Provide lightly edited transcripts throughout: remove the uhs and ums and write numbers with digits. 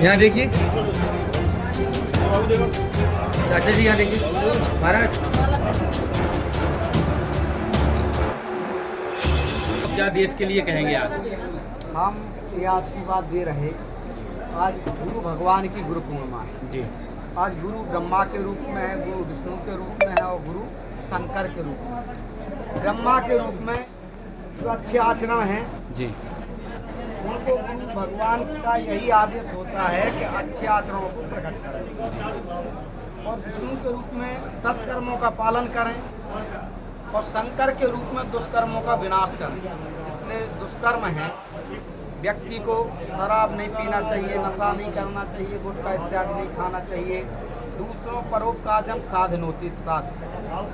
यहाँ देखिए चाचा जी, यहाँ देखिए महाराज। क्या देश के लिए कहेंगे आप? हम ये आशीर्वाद दे रहे, आज गुरु भगवान की गुरु पूर्णिमा है जी। आज गुरु ब्रह्मा के रूप में है, गुरु विष्णु के रूप में है और गुरु शंकर के रूप में। ब्रह्मा के रूप में जो अच्छे आचरण हैं जी, उनको गुरु भगवान का यही आदेश होता है कि अच्छे आचरणों को प्रकट करें, और विष्णु के रूप में सत्कर्मों का पालन करें, और शंकर के रूप में दुष्कर्मों का विनाश करें। जितने दुष्कर्म हैं, व्यक्ति को शराब नहीं पीना चाहिए, नशा नहीं करना चाहिए, गुटखा इत्यादि नहीं खाना चाहिए, दूसरों परोपकारम साधनोति साथ,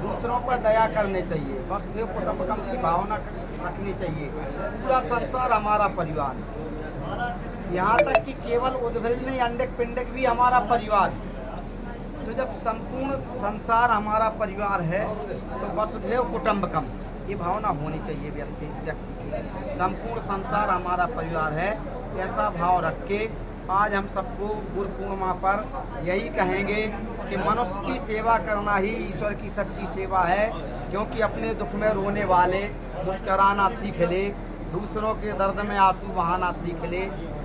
दूसरों पर दया करने चाहिए, वसुधैव कुटुंबकम की भावना रखनी चाहिए। पूरा संसार हमारा परिवार है, यहाँ तक कि केवल उद्भिज नहीं, अंडक पिंडक भी हमारा परिवार है। तो जब संपूर्ण संसार हमारा परिवार है तो वसुधैव कुटुंबकम ये भावना होनी चाहिए व्यक्ति की। संपूर्ण संसार हमारा परिवार है, ऐसा भाव रख के आज हम सबको गुरु पूर्णिमा पर यही कहेंगे कि मनुष्य की सेवा करना ही ईश्वर की सच्ची सेवा है। क्योंकि अपने दुख में रोने वाले मुस्कराना सीख ले, दूसरों के दर्द में आंसू बहाना सीख ले।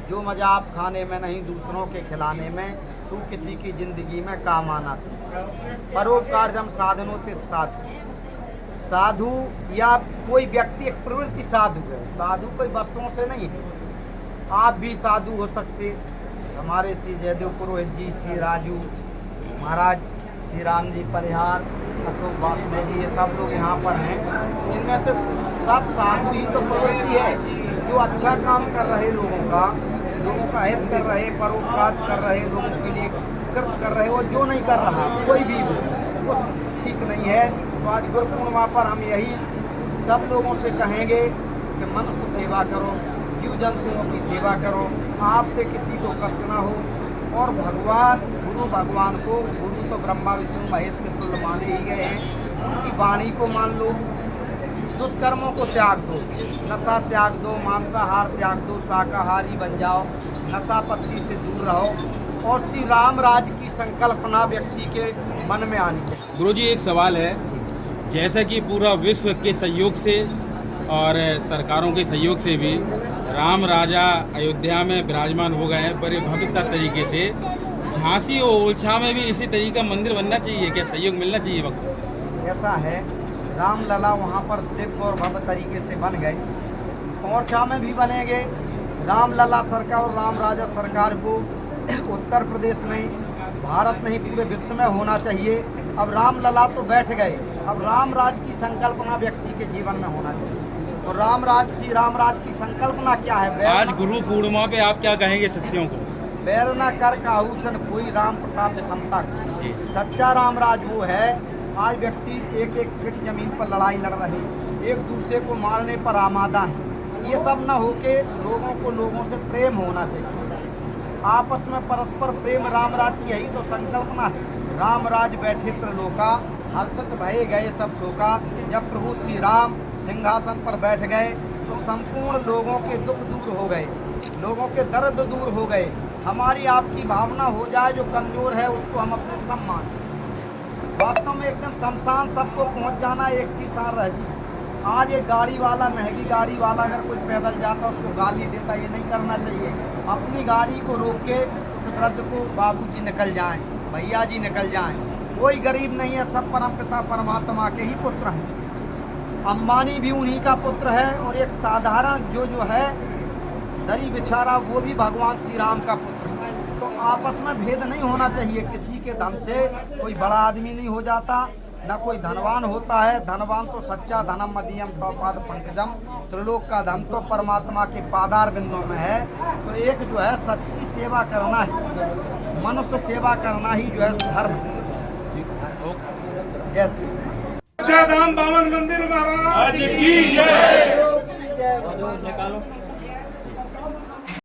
जो मजा आप खाने में नहीं, दूसरों के खिलाने में, तू किसी की जिंदगी में काम आना सीख। परोपकारम साधनोति साधु, साधु या कोई व्यक्ति एक प्रवृत्ति साधु है। साधु कोई वस्तुओं से नहीं है, आप भी साधु हो सकते। हमारे श्री जयदेव पुरोहित जी, श्री राजू महाराज, श्री राम जी परिहार, अशोक वासुदेव जी, ये सब लोग यहाँ पर हैं। इनमें से सब साधु ही तो प्रवृत्ति है, जो अच्छा काम कर रहे लोगों का हित कर रहे, परोपकार कर रहे, लोगों के लिए कृत कर रहे, और जो नहीं कर रहा कोई भी वो ठीक नहीं है। तो आज गुरु पूर्णिमा पर हम यही सब लोगों से कहेंगे कि मनुष्य सेवा करो, जीव जंतुओं की सेवा करो, आपसे किसी को कष्ट ना हो। और भगवान गुरु भगवान को, गुरु तो ब्रह्मा विष्णु महेश के तुल्य माने ही गए हैं, उनकी वाणी को मान लो। दुष्कर्मों को त्याग दो, नशा त्याग दो, मांसाहार त्याग दो, शाकाहारी बन जाओ, नशा पत्ती से दूर रहो, और श्री राम राज की संकल्पना व्यक्ति के मन में आनी चाहिए। गुरुजी एक सवाल है, जैसा कि पूरा विश्व के सहयोग से और सरकारों के सहयोग से भी राम राजा अयोध्या में विराजमान हो गए हैं बड़े भव्यता तरीके से, झांसी और ओरछा में भी इसी तरीके का मंदिर बनना चाहिए, क्या सहयोग मिलना चाहिए वक्त? ऐसा है, रामलला वहाँ पर दिव्य और भव्य तरीके से बन गए, ओरछा में भी बनेंगे। रामलला सरकार और राम राजा सरकार को उत्तर प्रदेश में, भारत नहीं पूरे विश्व में होना चाहिए। अब रामलला तो बैठ गए, अब राम राज की संकल्पना व्यक्ति के जीवन में होना चाहिए। और राम राज, श्री राम राज की संकल्पना क्या है? आज गुरु पूर्णिमा पे आप क्या कहेंगे शिष्यों को? बैर न कर काहूचन कोई, राम प्रताप समता को। सच्चा राम राज वो है। आज व्यक्ति एक एक फीट जमीन पर लड़ाई लड़ रहे, एक दूसरे को मारने पर आमादा है। ये सब न होके लोगों को लोगों से प्रेम होना चाहिए, आपस में परस्पर प्रेम। राम राज की यही तो संकल्पना है। राम राज बैठे त्रिलोका, हर्षित भये गए सब शोका। जब प्रभु श्री राम सिंहासन पर बैठ गए तो संपूर्ण लोगों के दुख दूर हो गए, लोगों के दर्द दूर हो गए। हमारी आपकी भावना हो जाए, जो कमजोर है उसको हम अपने सम्मान। वास्तव में एक दिन शमशान सबको पहुंच जाना एक सी सार रहती है। आज एक गाड़ी वाला, महंगी गाड़ी वाला अगर कोई पैदल जाता उसको गाली देता, ये नहीं करना चाहिए। अपनी गाड़ी को रोक के उस वृद्ध को, बाबूजी निकल जाएं, भैया जी निकल जाएं। कोई गरीब नहीं है, सब परमपिता परमात्मा के ही पुत्र हैं। अंबानी भी उन्हीं का पुत्र है, और एक साधारण जो है दरी बिछारा, वो भी भगवान श्री राम का पुत्र है। तो आपस में भेद नहीं होना चाहिए। किसी के धन से कोई बड़ा आदमी नहीं हो जाता, न कोई धनवान होता है। धनवान तो सच्चा धनम मदीयम तो पाद पंकजम, त्रिलोक का धन तो परमात्मा के पादार बिंदों में है। तो एक जो है सच्ची सेवा करना ही, मनुष्य सेवा करना ही जो है धर्म है। जय श्री धाम बावन मंदिर महाराज आज की जय। निकालो।